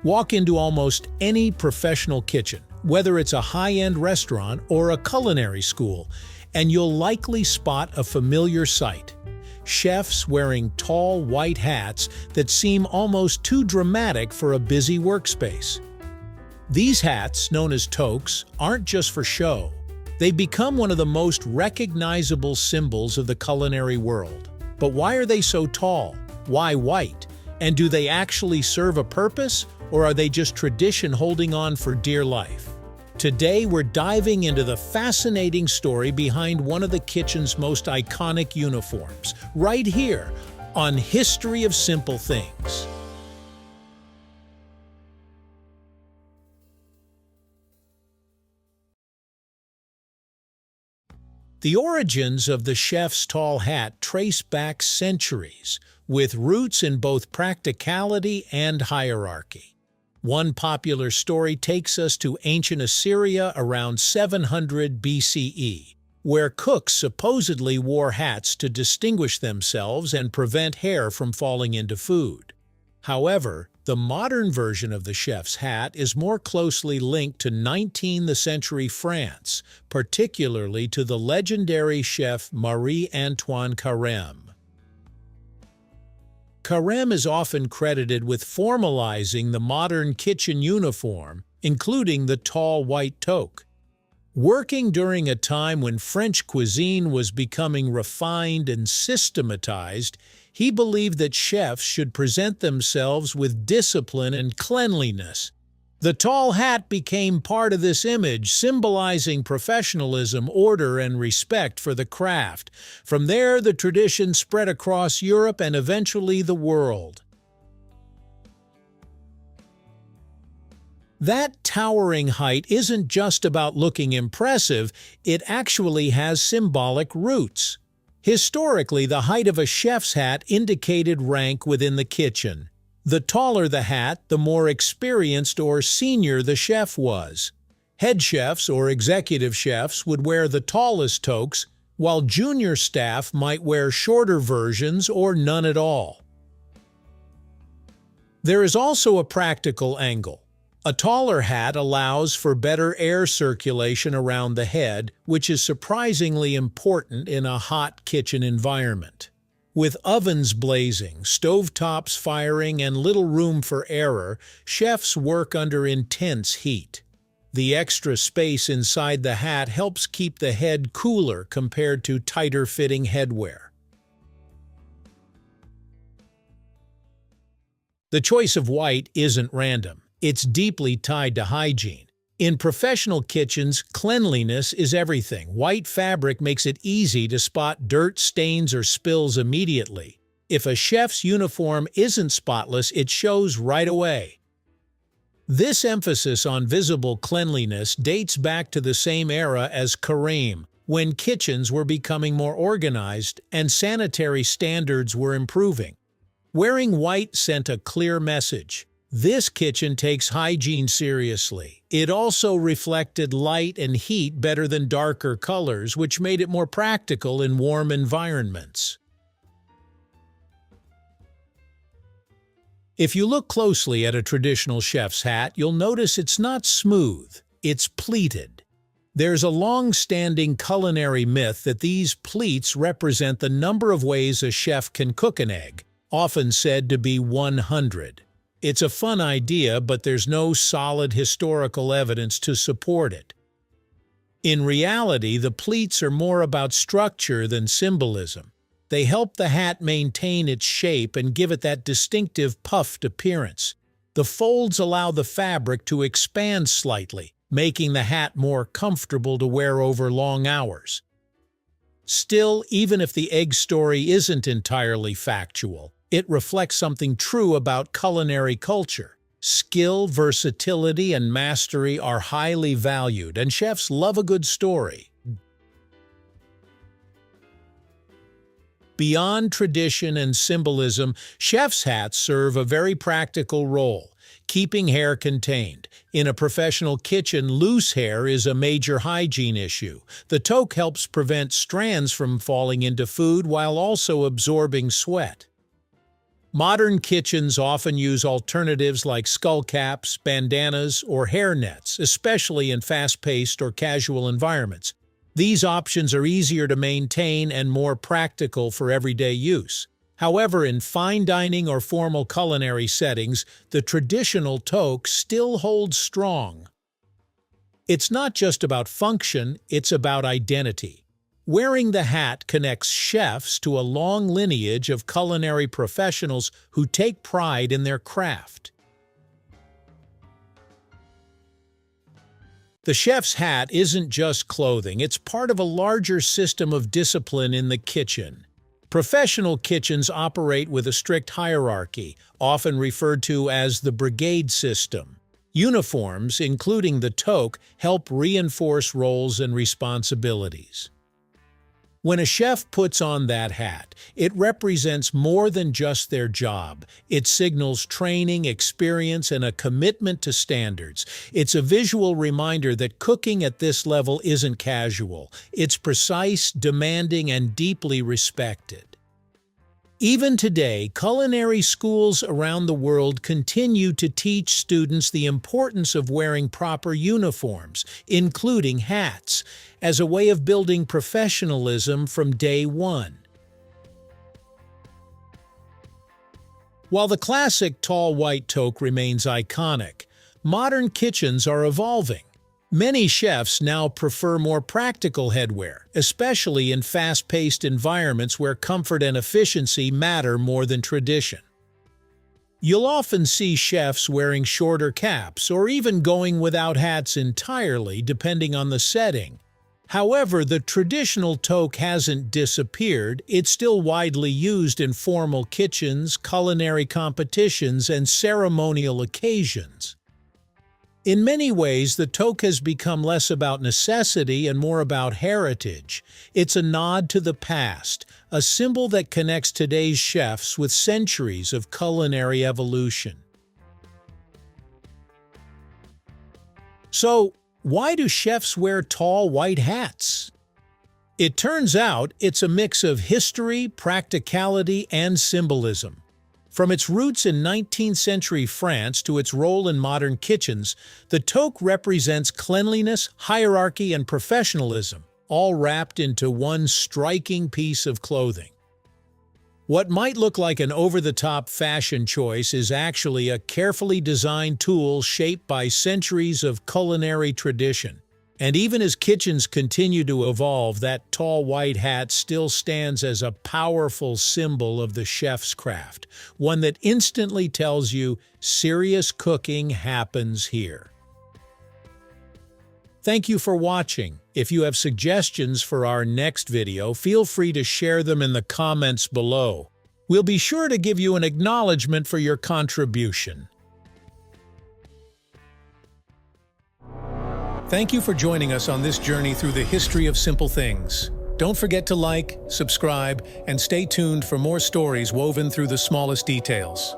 Walk into almost any professional kitchen, whether it's a high-end restaurant or a culinary school, and you'll likely spot a familiar sight. Chefs wearing tall white hats that seem almost too dramatic for a busy workspace. These hats, known as toques, aren't just for show. They've become one of the most recognizable symbols of the culinary world. But why are they so tall? Why white? And do they actually serve a purpose, or are they just tradition holding on for dear life? Today, we're diving into the fascinating story behind one of the kitchen's most iconic uniforms, right here on History of Simple Things. The origins of the chef's tall hat trace back centuries, with roots in both practicality and hierarchy. One popular story takes us to ancient Assyria around 700 BCE, where cooks supposedly wore hats to distinguish themselves and prevent hair from falling into food. However, the modern version of the chef's hat is more closely linked to 19th century France, particularly to the legendary chef Marie-Antoine Carême. Carême is often credited with formalizing the modern kitchen uniform, including the tall white toque. Working during a time when French cuisine was becoming refined and systematized, he believed that chefs should present themselves with discipline and cleanliness. The tall hat became part of this image, symbolizing professionalism, order, and respect for the craft. From there, the tradition spread across Europe and eventually the world. That towering height isn't just about looking impressive, it actually has symbolic roots. Historically, the height of a chef's hat indicated rank within the kitchen. The taller the hat, the more experienced or senior the chef was. Head chefs or executive chefs would wear the tallest toques, while junior staff might wear shorter versions or none at all. There is also a practical angle. A taller hat allows for better air circulation around the head, which is surprisingly important in a hot kitchen environment. With ovens blazing, stovetops firing, and little room for error, chefs work under intense heat. The extra space inside the hat helps keep the head cooler compared to tighter-fitting headwear. The choice of white isn't random. It's deeply tied to hygiene. In professional kitchens, cleanliness is everything. White fabric makes it easy to spot dirt, stains, or spills immediately. If a chef's uniform isn't spotless, it shows right away. This emphasis on visible cleanliness dates back to the same era as Carême, when kitchens were becoming more organized and sanitary standards were improving. Wearing white sent a clear message. This kitchen takes hygiene seriously. It also reflected light and heat better than darker colors, which made it more practical in warm environments. If you look closely at a traditional chef's hat, you'll notice it's not smooth, it's pleated. There's a long-standing culinary myth that these pleats represent the number of ways a chef can cook an egg, often said to be 100. It's a fun idea, but there's no solid historical evidence to support it. In reality, the pleats are more about structure than symbolism. They help the hat maintain its shape and give it that distinctive puffed appearance. The folds allow the fabric to expand slightly, making the hat more comfortable to wear over long hours. Still, even if the egg story isn't entirely factual, it reflects something true about culinary culture. Skill, versatility, and mastery are highly valued, and chefs love a good story. Beyond tradition and symbolism, chef's hats serve a very practical role, keeping hair contained. In a professional kitchen, loose hair is a major hygiene issue. The toque helps prevent strands from falling into food while also absorbing sweat. Modern kitchens often use alternatives like skull caps, bandanas, or hair nets, especially in fast-paced or casual environments. These options are easier to maintain and more practical for everyday use. However, in fine dining or formal culinary settings, the traditional toque still holds strong. It's not just about function, it's about identity. Wearing the hat connects chefs to a long lineage of culinary professionals who take pride in their craft. The chef's hat isn't just clothing, it's part of a larger system of discipline in the kitchen. Professional kitchens operate with a strict hierarchy, often referred to as the brigade system. Uniforms, including the toque, help reinforce roles and responsibilities. When a chef puts on that hat, it represents more than just their job. It signals training, experience, and a commitment to standards. It's a visual reminder that cooking at this level isn't casual. It's precise, demanding, and deeply respected. Even today, culinary schools around the world continue to teach students the importance of wearing proper uniforms, including hats, as a way of building professionalism from day one. While the classic tall white toque remains iconic, modern kitchens are evolving. Many chefs now prefer more practical headwear, especially in fast-paced environments where comfort and efficiency matter more than tradition. You'll often see chefs wearing shorter caps or even going without hats entirely, depending on the setting. However, the traditional toque hasn't disappeared. It's still widely used in formal kitchens, culinary competitions, and ceremonial occasions. In many ways, the toque has become less about necessity and more about heritage. It's a nod to the past, a symbol that connects today's chefs with centuries of culinary evolution. So, why do chefs wear tall white hats? It turns out it's a mix of history, practicality, and symbolism. From its roots in 19th century France to its role in modern kitchens, the toque represents cleanliness, hierarchy, and professionalism, all wrapped into one striking piece of clothing. What might look like an over-the-top fashion choice is actually a carefully designed tool shaped by centuries of culinary tradition. And even as kitchens continue to evolve, that tall white hat still stands as a powerful symbol of the chef's craft, one that instantly tells you serious cooking happens here. Thank you for watching. If you have suggestions for our next video, feel free to share them in the comments below. We'll be sure to give you an acknowledgement for your contribution. Thank you for joining us on this journey through the history of simple things. Don't forget to like, subscribe, and stay tuned for more stories woven through the smallest details.